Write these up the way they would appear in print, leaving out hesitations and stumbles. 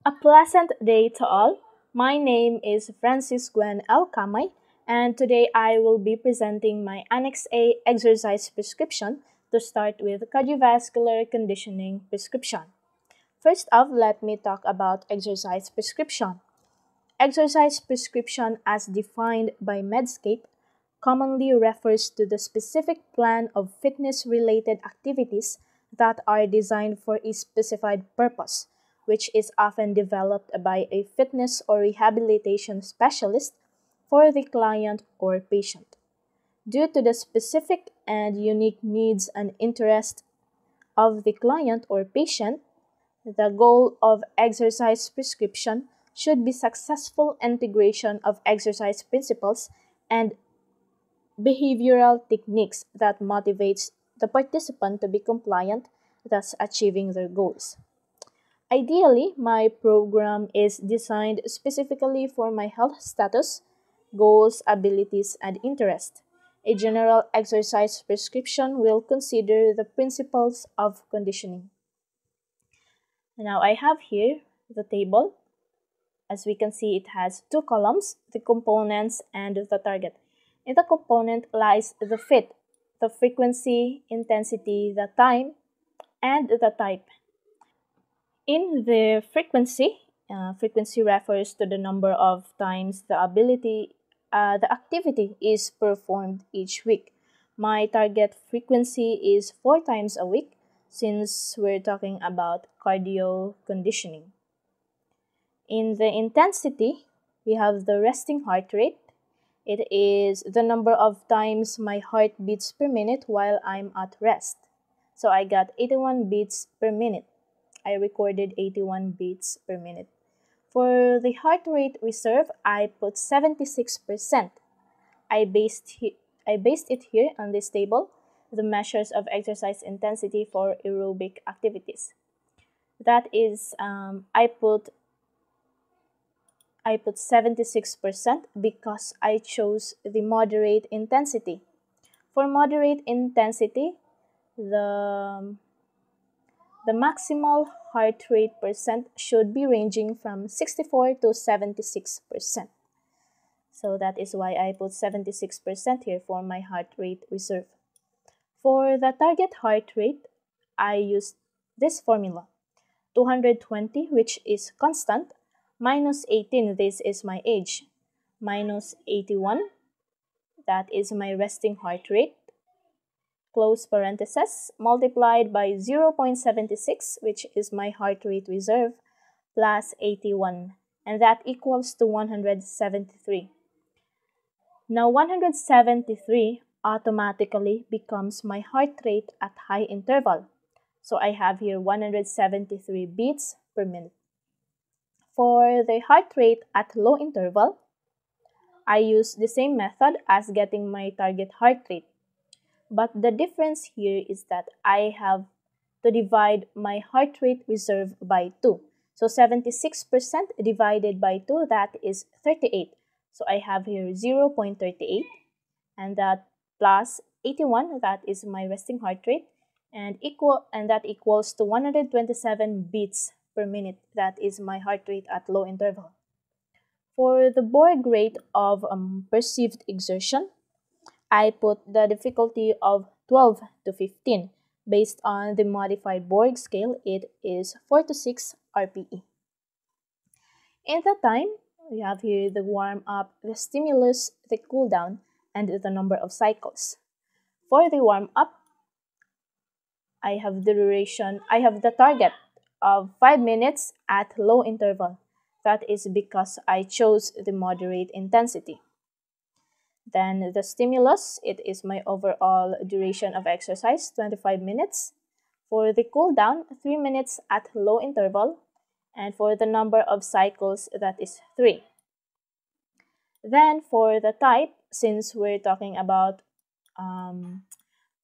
A pleasant day to all. My name is Francis Gwen L. Kamay, and today I will be presenting my Annex A exercise prescription to start with cardiovascular conditioning prescription. First off, let me talk about exercise prescription. Exercise prescription, as defined by Medscape, commonly refers to the specific plan of fitness related activities that are designed for a specified purpose, which is often developed by a fitness or rehabilitation specialist for the client or patient. Due to the specific and unique needs and interests of the client or patient, the goal of exercise prescription should be successful integration of exercise principles and behavioral techniques that motivates the participant to be compliant, thus achieving their goals. Ideally, my program is designed specifically for my health status, goals, abilities, and interest. A general exercise prescription will consider the principles of conditioning. Now I have here the table. As we can see, it has two columns, the components and the target. In the component lies the fit, the frequency, intensity, the time, and the type. In the frequency refers to the number of times the activity is performed each week. My target frequency is 4 times a week since we're talking about cardio conditioning. In the intensity, we have the resting heart rate. It is the number of times my heart beats per minute while I'm at rest. So I got 81 beats per minute. I recorded 81 beats per minute. For the heart rate reserve, I put 76%. I based it here on this table, the measures of exercise intensity for aerobic activities. That is, I put 76% because I chose the moderate intensity. For moderate intensity, the maximal heart rate percent should be ranging from 64 to 76%. So that is why I put 76% here for my heart rate reserve. For the target heart rate, I used this formula. 220, which is constant, minus 18, this is my age, minus 81, that is my resting heart rate, close parenthesis, multiplied by 0.76, which is my heart rate reserve, plus 81, and that equals to 173. Now 173 automatically becomes my heart rate at high interval. So I have here 173 beats per minute. For the heart rate at low interval, I use the same method as getting my target heart rate. But the difference here is that I have to divide my heart rate reserve by 2. So 76% divided by 2, that is 38. So I have here 0.38, and that plus 81, that is my resting heart rate, and that equals to 127 beats per minute. That is my heart rate at low interval. For the Borg rate of perceived exertion, I put the difficulty of 12 to 15. Based on the modified Borg scale, it is 4 to 6 RPE. In the time, we have here the warm up, the stimulus, the cool down, and the number of cycles. For the warm up, I have the target of 5 minutes at low interval. That is because I chose the moderate intensity. Then the stimulus, it is my overall duration of exercise, 25 minutes. For the cool down, 3 minutes at low interval. And for the number of cycles, that is 3. Then for the type, since we're talking about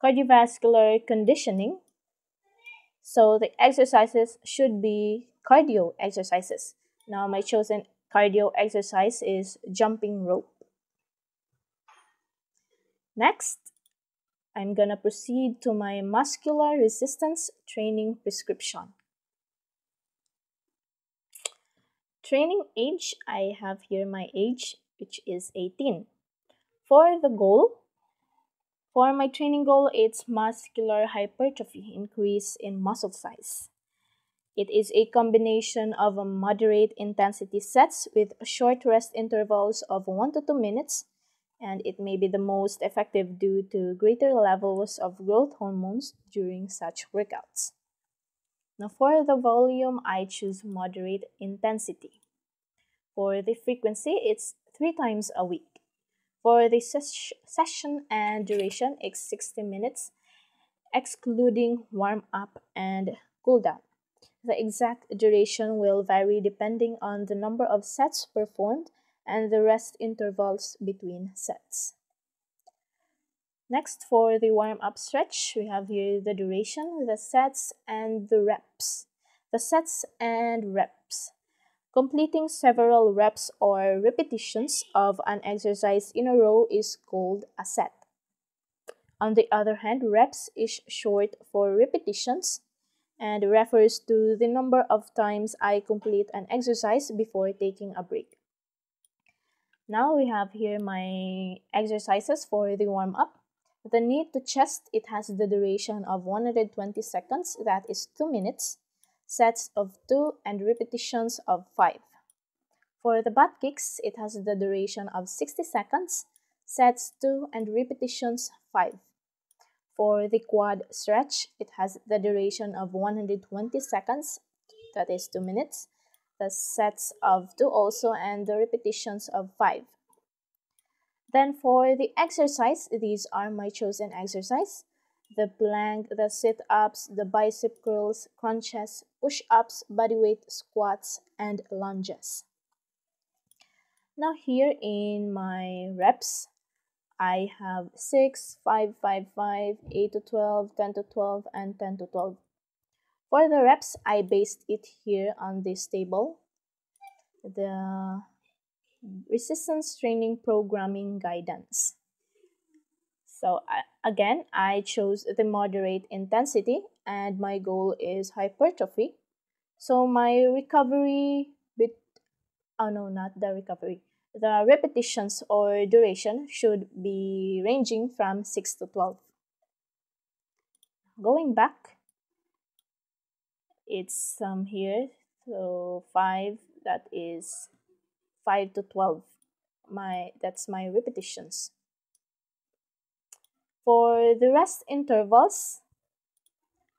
cardiovascular conditioning, so the exercises should be cardio exercises. Now my chosen cardio exercise is jumping rope. Next, I'm gonna proceed to my muscular resistance training prescription. Training age, I have here my age, which is 18. For the goal, for my training goal, it's muscular hypertrophy, increase in muscle size. It is a combination of a moderate intensity sets with short rest intervals of 1 to 2 minutes, and it may be the most effective due to greater levels of growth hormones during such workouts. Now, for the volume, I choose moderate intensity. For the frequency, it's 3 times a week. For the session and duration, it's 60 minutes, excluding warm up and cool down. The exact duration will vary depending on the number of sets performed and the rest intervals between sets. Next, for the warm-up stretch, we have here the duration, the sets, and the reps. The sets and reps. Completing several reps or repetitions of an exercise in a row is called a set. On the other hand, reps is short for repetitions and refers to the number of times I complete an exercise before taking a break. Now we have here my exercises for the warm-up. The knee to chest, it has the duration of 120 seconds, that is 2 minutes, sets of 2 and repetitions of 5. For the butt kicks, it has the duration of 60 seconds, sets 2 and repetitions 5. For the quad stretch, it has the duration of 120 seconds, that is 2 minutes, the sets of 2 also, and the repetitions of 5. Then for the exercise, these are my chosen exercise: the plank, the sit-ups, the bicep curls, crunches, push-ups, bodyweight squats, and lunges. Now here in my reps, I have 6, 5, 5, 5, 8 to 12, 10 to 12, and 10 to 12. For the reps, I based it here on this table, the resistance training programming guidance. So again, I chose the moderate intensity and my goal is hypertrophy. So my recovery oh no, not the recovery. The repetitions or duration should be ranging from 6 to 12. Going back, it's here, so 5, that is 5 to 12. That's my repetitions. For the rest intervals,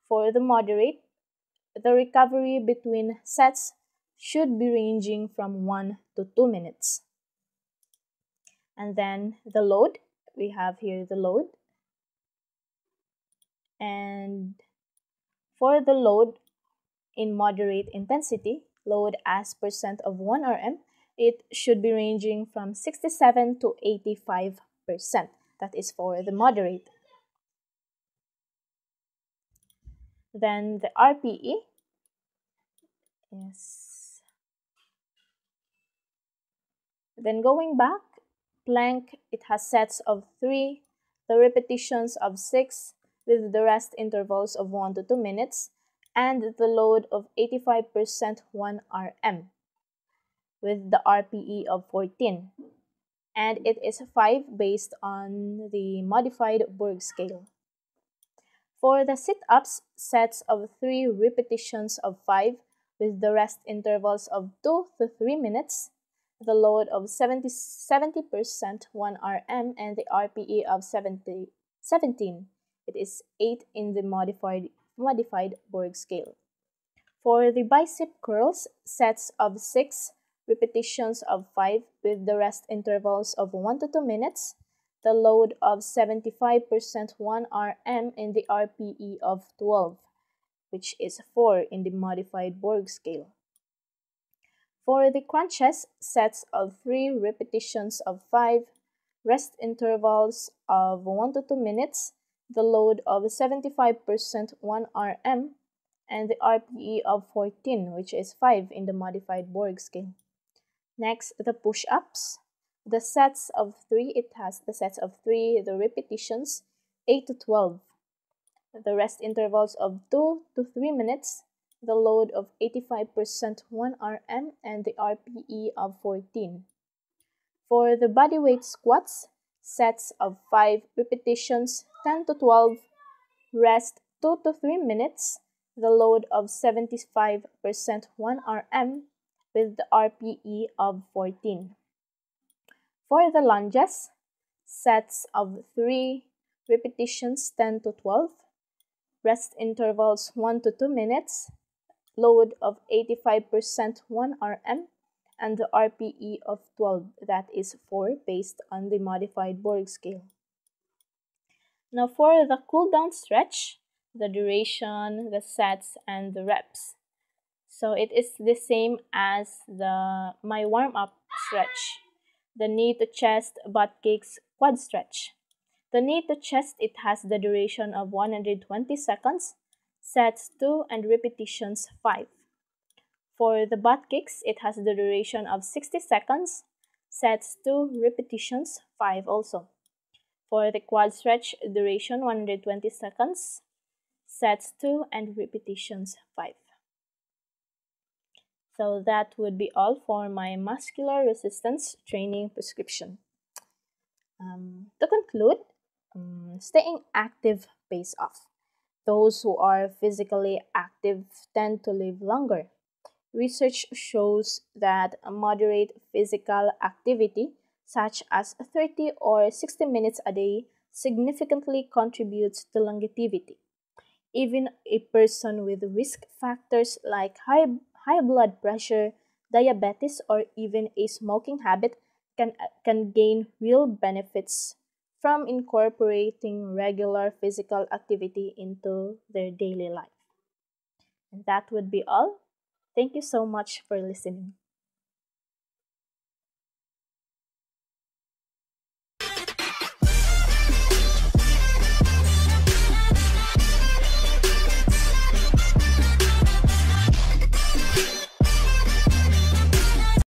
for the moderate, the recovery between sets should be ranging from 1 to 2 minutes. And then the load, we have here the load. And for the load in moderate intensity, load as percent of 1 RM, it should be ranging from 67 to 85%. That is for the moderate. Then the RPE. Yes. Then going back, plank, it has sets of 3, the repetitions of 6, with the rest intervals of 1 to 2 minutes, and the load of 85% 1 RM, with the RPE of 14. And it is 5 based on the modified Borg scale. For the sit-ups, sets of 3 repetitions of 5 with the rest intervals of 2 to 3 minutes, the load of 70% 1 RM, and the RPE of 17. It is 8 in the modified Borg scale. For the bicep curls, sets of 6 repetitions of 5 with the rest intervals of 1 to 2 minutes, the load of 75% 1 RM and the RPE of 12, which is 4 in the modified Borg scale. For the crunches, sets of 3 repetitions of 5, rest intervals of 1 to 2 minutes, the load of 75% 1 RM, and the RPE of 14, which is 5 in the modified Borg scale. Next, the push-ups. The sets of 3, it has the sets of 3, the repetitions, 8 to 12. The rest intervals of 2 to 3 minutes, the load of 85% 1 RM, and the RPE of 14. For the bodyweight squats, sets of 5 repetitions, 10 to 12, rest 2 to 3 minutes, the load of 75% 1 RM with the RPE of 14. For the lunges, sets of 3 repetitions, 10 to 12, rest intervals 1 to 2 minutes, load of 85% 1 RM, and the RPE of 12, that is 4, based on the modified Borg scale. Now for the cool down stretch, the duration, the sets, and the reps. So it is the same as my warm-up stretch. The knee to chest, butt kicks, quad stretch. The knee to chest, it has the duration of 120 seconds, sets 2 and repetitions 5. For the butt kicks, it has the duration of 60 seconds, sets 2, repetitions 5 also. For the quad stretch, duration 120 seconds, sets 2 and repetitions 5. So that would be all for my muscular resistance training prescription. To conclude, staying active pays off. Those who are physically active tend to live longer. Research shows that a moderate physical activity, such as 30 or 60 minutes a day, significantly contributes to longevity. Even a person with risk factors like high blood pressure, diabetes, or even a smoking habit can gain real benefits from incorporating regular physical activity into their daily life. And that would be all. Thank you so much for listening.